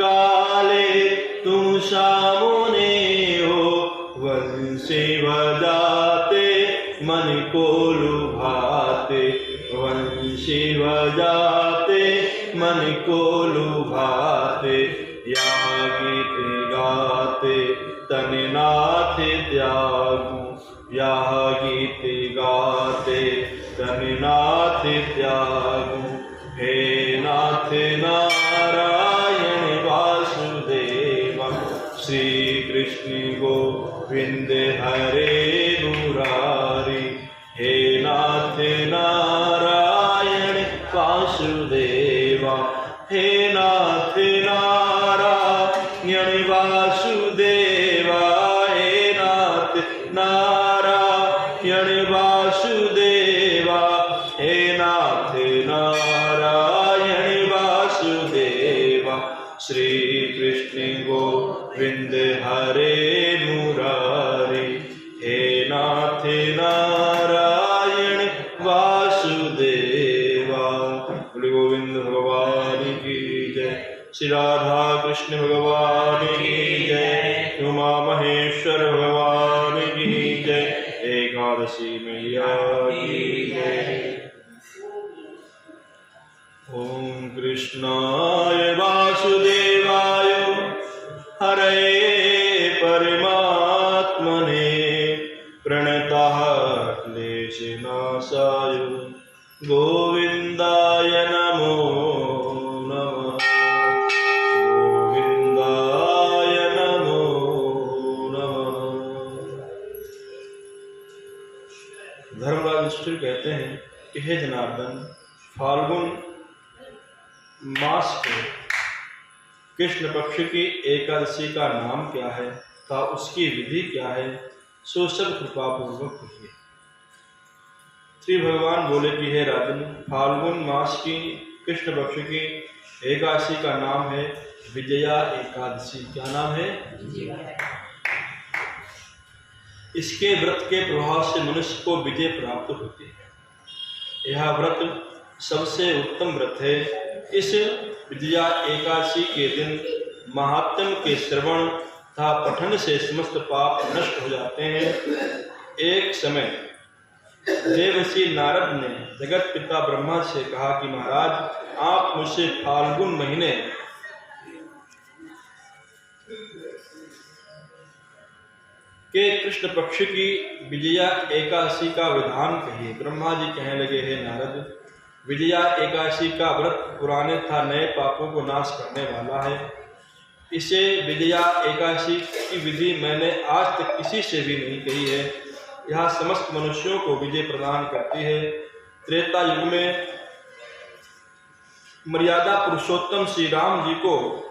काले तुम सामने हो, वंशी बजाते मन को लुभाते, वंशी बजाते मन को लुभाते, या गीत गाते तन नाथ त्यागू, या गीत गाते तन नाथ त्यागू। हे नाथ नारायण वासुदेवा, श्री कृष्ण गोविंद हरे मुरारी। हे नाथ नारायण वासुदेवा, हे नाथ नारायण वासुदेवा, हे नाथ नारायण वासुदेवा, हे नाथ नारायण वासुदेवा। श्री कृष्ण गोविंद हरे मुरारी। हे नाथ नारायण वासुदेवा। बोले गोविंद भगवान की जय, श्री राधा कृष्ण भगवान की जय, उमा महेश्वर भगवान की जय, एकादशी मैया की जय। ओम कृष्णाय वासुदेवाय हरे परमात्मने प्रणतः क्लेशनाशाय गोविंदाय नमो नमः, गोविंदाय नमो नमः। धर्मराज युधिष्ठिर कहते हैं कि हे जनार्दन, फाल्गुन मास के कृष्ण पक्ष की एकादशी का नाम क्या है तथा उसकी विधि क्या है, सो सब कृपा पूर्वक कहिए। श्री भगवान बोले कि हे राजन, फाल्गुन मास की कृष्ण पक्ष की एकादशी का नाम है विजया एकादशी। क्या नाम है? इसके व्रत के प्रभाव से मनुष्य को विजय प्राप्त होती है। यह व्रत सबसे उत्तम व्रत है। इस विजया एकादशी के दिन महात्म्य के श्रवण तथा पठन से समस्त पाप नष्ट हो जाते हैं। एक समय देवर्षि नारद ने जगत पिता ब्रह्मा से कहा कि महाराज, आप मुझसे फाल्गुन महीने के कृष्ण पक्ष की विजया एकादशी का विधान कहिए। ब्रह्मा जी कहने लगे, हे नारद, विजया एकादशी का व्रत पुराने तथा नए पापों को नाश करने वाला है। इसे विजया एकादशी की विधि मैंने आज तक किसी से भी नहीं कही है। यह समस्त मनुष्यों को विजय प्रदान करती है। त्रेता युग में मर्यादा पुरुषोत्तम श्री राम जी को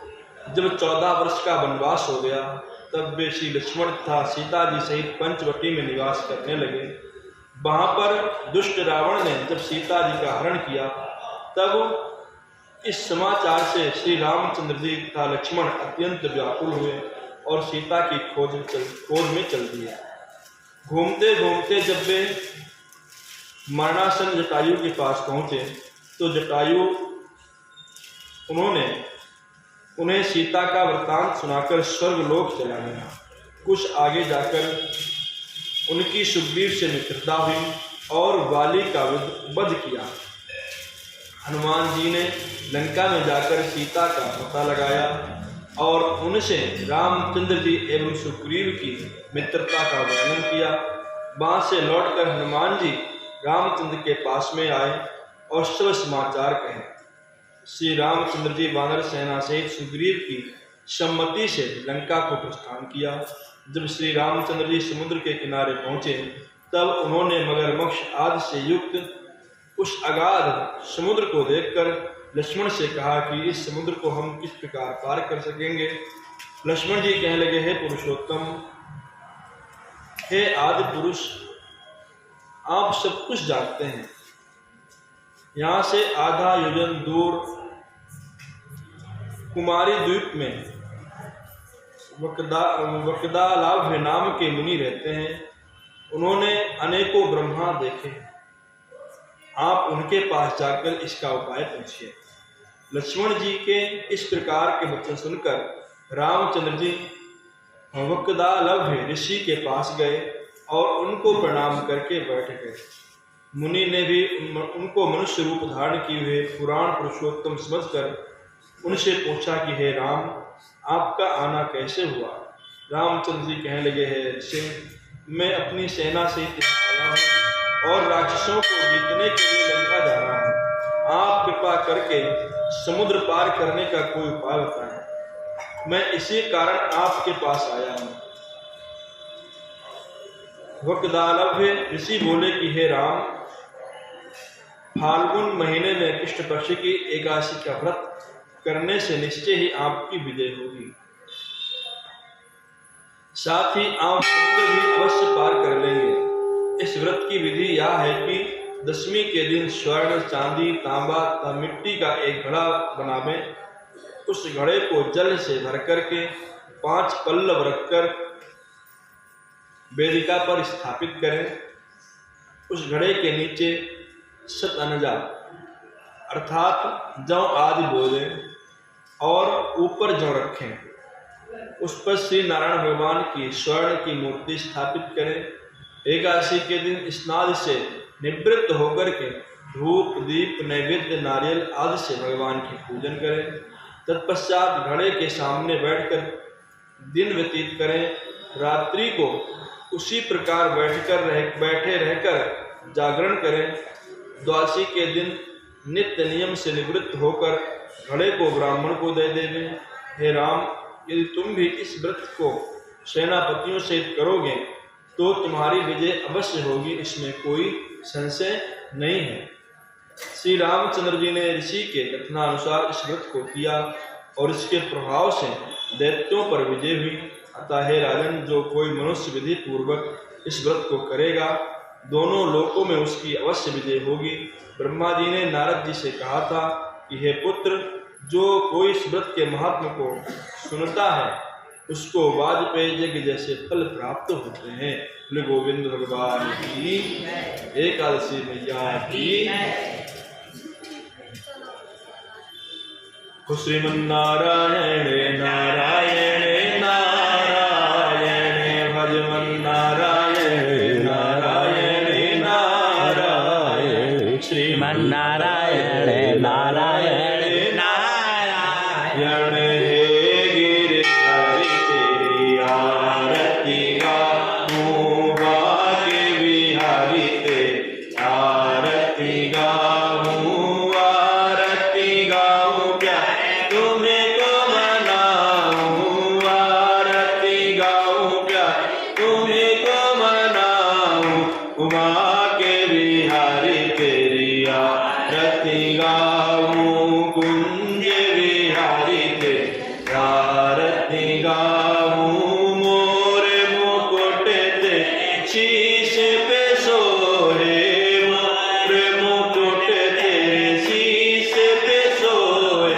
जब 14 वर्ष का वनवास हो गया, तब वे श्री लक्ष्मण तथा सीता जी सहित पंचवटी में निवास करने लगे। वहां पर दुष्ट रावण ने जब सीता जी का हरण किया, तब इस समाचार से श्री रामचंद्र जी तथा लक्ष्मण अत्यंत व्याकुल हुए और सीता की खोज में चल दिए। घूमते घूमते जब वे मरणासन जटायु के पास पहुंचे, तो जटायु उन्हें सीता का वृत्तांत सुनाकर स्वर्गलोक चला गया। कुछ आगे जाकर उनकी सुग्रीव से मित्रता हुई और वाली का वध किया। हनुमान जी ने लंका में जाकर सीता का पता लगाया और उनसे रामचंद्र जी एवं सुग्रीव की मित्रता का वर्णन किया। वहां से लौटकर हनुमान जी रामचंद्र के पास में आए और सब समाचार कहे। श्री रामचंद्र जी वानर सेना सहित सुग्रीव की सम्मति से लंका को प्रस्थान किया। जब श्री रामचंद्र जी समुद्र के किनारे पहुंचे, तब उन्होंने मगरमच्छ आदि से युक्त उस अगाध समुद्र को देखकर लक्ष्मण से कहा कि इस समुद्र को हम किस प्रकार पार कर सकेंगे। लक्ष्मण जी कहने लगे, हे पुरुषोत्तम, हे आदि पुरुष, आप सब कुछ जानते हैं। यहाँ से आधा योजन दूर कुमारी द्वीप में वक्रदालाभ नाम के मुनि रहते हैं। उन्होंने अनेकों ब्रह्मा देखे। आप उनके पास जाकर इसका उपाय पूछिए। लक्ष्मण जी के इस प्रकार के वचन सुनकर रामचंद्र जी वक्दालभ ऋषि के पास गए और उनको प्रणाम करके बैठ गए। मुनि ने भी उनको मनुष्य रूप धारण किए हुए पुराण पुरुषोत्तम समझकर उनसे पूछा कि हे राम, आपका आना कैसे हुआ। रामचंद्र जी कहने लगे, हे ऋषि, मैं अपनी सेना से आया हूँ और राक्षसों को जीतने के लिए लंका जा रहा हूँ। आप कृपा करके समुद्र पार करने का कोई उपाय बताएं। मैं इसी कारण आपके पास आया हूँ। वक्दालभ ऋषि बोले कि हे राम, फाल्गुन महीने में कृष्ण पक्ष की एकादशी का व्रत करने से निश्चय ही आपकी विजय होगी। साथ ही आप समुद्र भी अवश्य पार कर लेंगे। इस व्रत की विधि यह है कि दशमी के दिन स्वर्ण, चांदी, तांबा तथा मिट्टी का एक घड़ा बनावें। उस घड़े को जल से भर करके 5 पल्लव रखकर वेदिका पर स्थापित करें। उस घड़े के नीचे शतअनजा अर्थात जौ आदि बो दें और ऊपर जौ रखें। उस पर श्री नारायण भगवान की स्वर्ण की मूर्ति स्थापित करें। एकादशी के दिन स्नान से निवृत्त होकर के धूप, दीप, नैवेद्य, नारियल आदि से भगवान की पूजन करें। तत्पश्चात घड़े के सामने बैठकर दिन व्यतीत करें। रात्रि को उसी प्रकार बैठे रहकर जागरण करें। द्वादशी के दिन नित्य नियम से निवृत्त होकर घड़े को ब्राह्मण को दे देवें। हे राम, यदि तुम भी इस व्रत को सेनापतियों से करोगे तो तुम्हारी विजय अवश्य होगी, इसमें कोई संशय नहीं है। श्री रामचंद्र जी ने ऋषि के कथनानुसार इस व्रत को किया और इसके प्रभाव से दैत्यों पर विजय हुई। अतः हे राजन, जो कोई मनुष्य विधि पूर्वक इस व्रत को करेगा, दोनों लोकों में उसकी अवश्य विजय होगी। ब्रह्मा जी ने नारद जी से कहा था कि हे पुत्र, जो कोई इस व्रत के महात्म को सुनता है उसको वाजपेयी यज्ञ जैसे फल प्राप्त होते हैं। बोले गोविंद भगवान की, एकादशी मैया की। श्रीमन्नारायण नारायण नारायण, भजमन नारायण नारायण नारायण, श्रीमन्नारायण नारायण नारायण। हे गिरधारी तेरी आरती गाऊं, भाग्य विहारी तेरी आरती गाऊं, आरती गाऊं प्यारे तुम्हें को मनाऊं, आरती गाऊं प्यारे तुम्हें को मनाऊं, उमा के बिहारी तेरी आरती गाऊं, कुंज बिहारी तेरी आरती गाऊं, मोर मुकुट ते शीश पे सोहे, मोर मुकुट तेरे शीश पे सोए,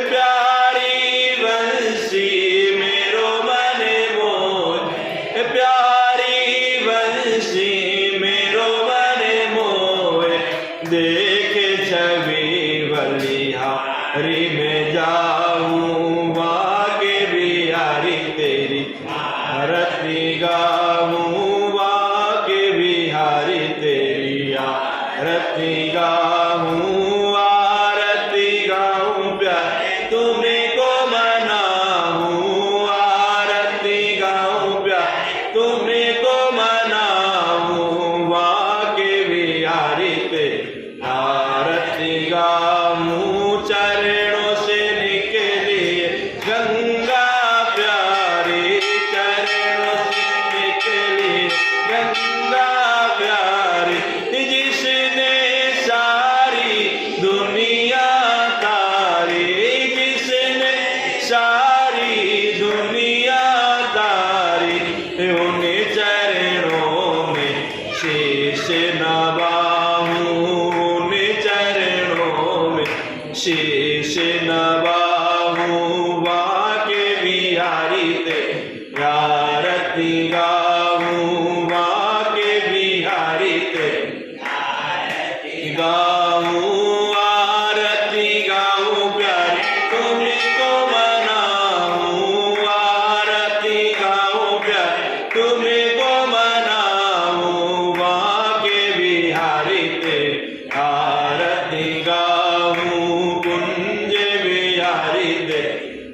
प्यारी बंसी मेरो मन मोहे, प्यारी बंसी मेरो मन मोहे, देखे छवि बलिहारी में जाऊं, भाग्य बिहारी तेरी आरती गाऊं, भाग्य बिहारी तेरी आरती गाऊं, आरती गाऊं प्यारे तुम्हें को मनाऊं, आरती गाऊं प्यारे तुम्हें को मनाऊं, भाग्य बिहारी तेरी आरती गाऊं, चरणों से निकली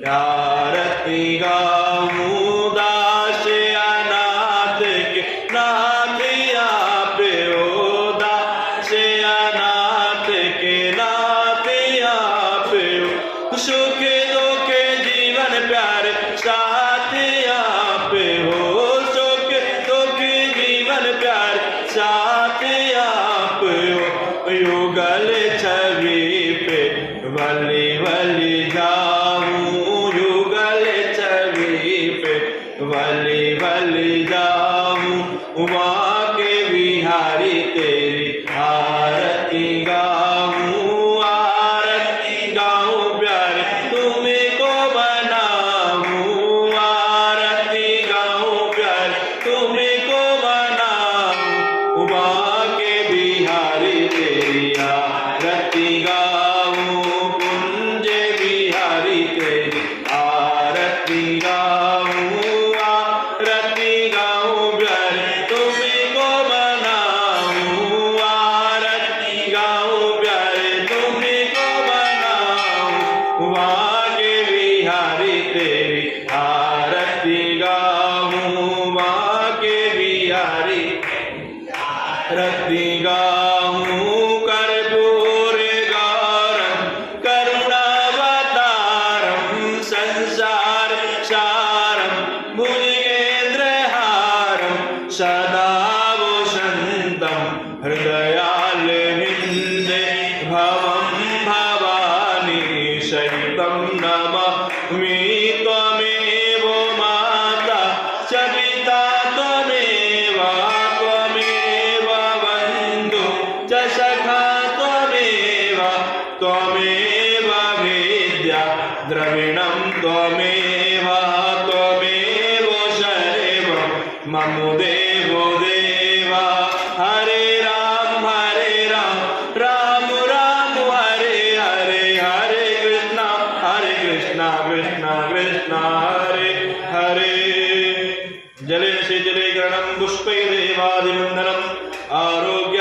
आरती गाऊं दास अनाथ के नाथ आप हो, दास अनाथ के नाथ आप हो, सुख दुख जीवन प्यार साथ आप हो, सुख दुख जीवन प्यार साथ आप हो, युगल छवि पे वली वली जाऊं, युगल छवि पे वली वली जाऊं, वहाँ के बिहारी तेरी आरती गाऊं, आरती गाऊं प्यारे तुमको बनाऊं, आरती गाऊं प्यारे तुमको बनाऊं, वहाँ के बिहारी तेरी आरती गाऊं, कुंज बिहारी तेरी आरती गाऊं, आरती गाऊं प्यारे तुमको बनाऊं, आरती गाऊं प्यारे तुमको बनाऊं, वहाँ के बिहारी तेरी आरती गाऊं, वहाँ के बिहारी आरती गाऊं, कर्पूर गौरम करुणावतारम संसार सारम भुजगेन्द्रहारम सदा वसन्तं हृदयालविन्दे भवं भवानी सहितं नमामि, त्वमेव माता च पिता त्वमेव, त्वमेव बन्धु च सखा त्वमेव, त्वमेव विद्या द्रविणं त्वमेव, त्वमेव सर्वं मम देवो देवा, हरे राम राम राम हरे हरे, हरे कृष्णा कृष्णा कृष्णा हरे हरे। जले से जले ग्रणं पुष्पैर्देवादिवन्दनम् आरोग्य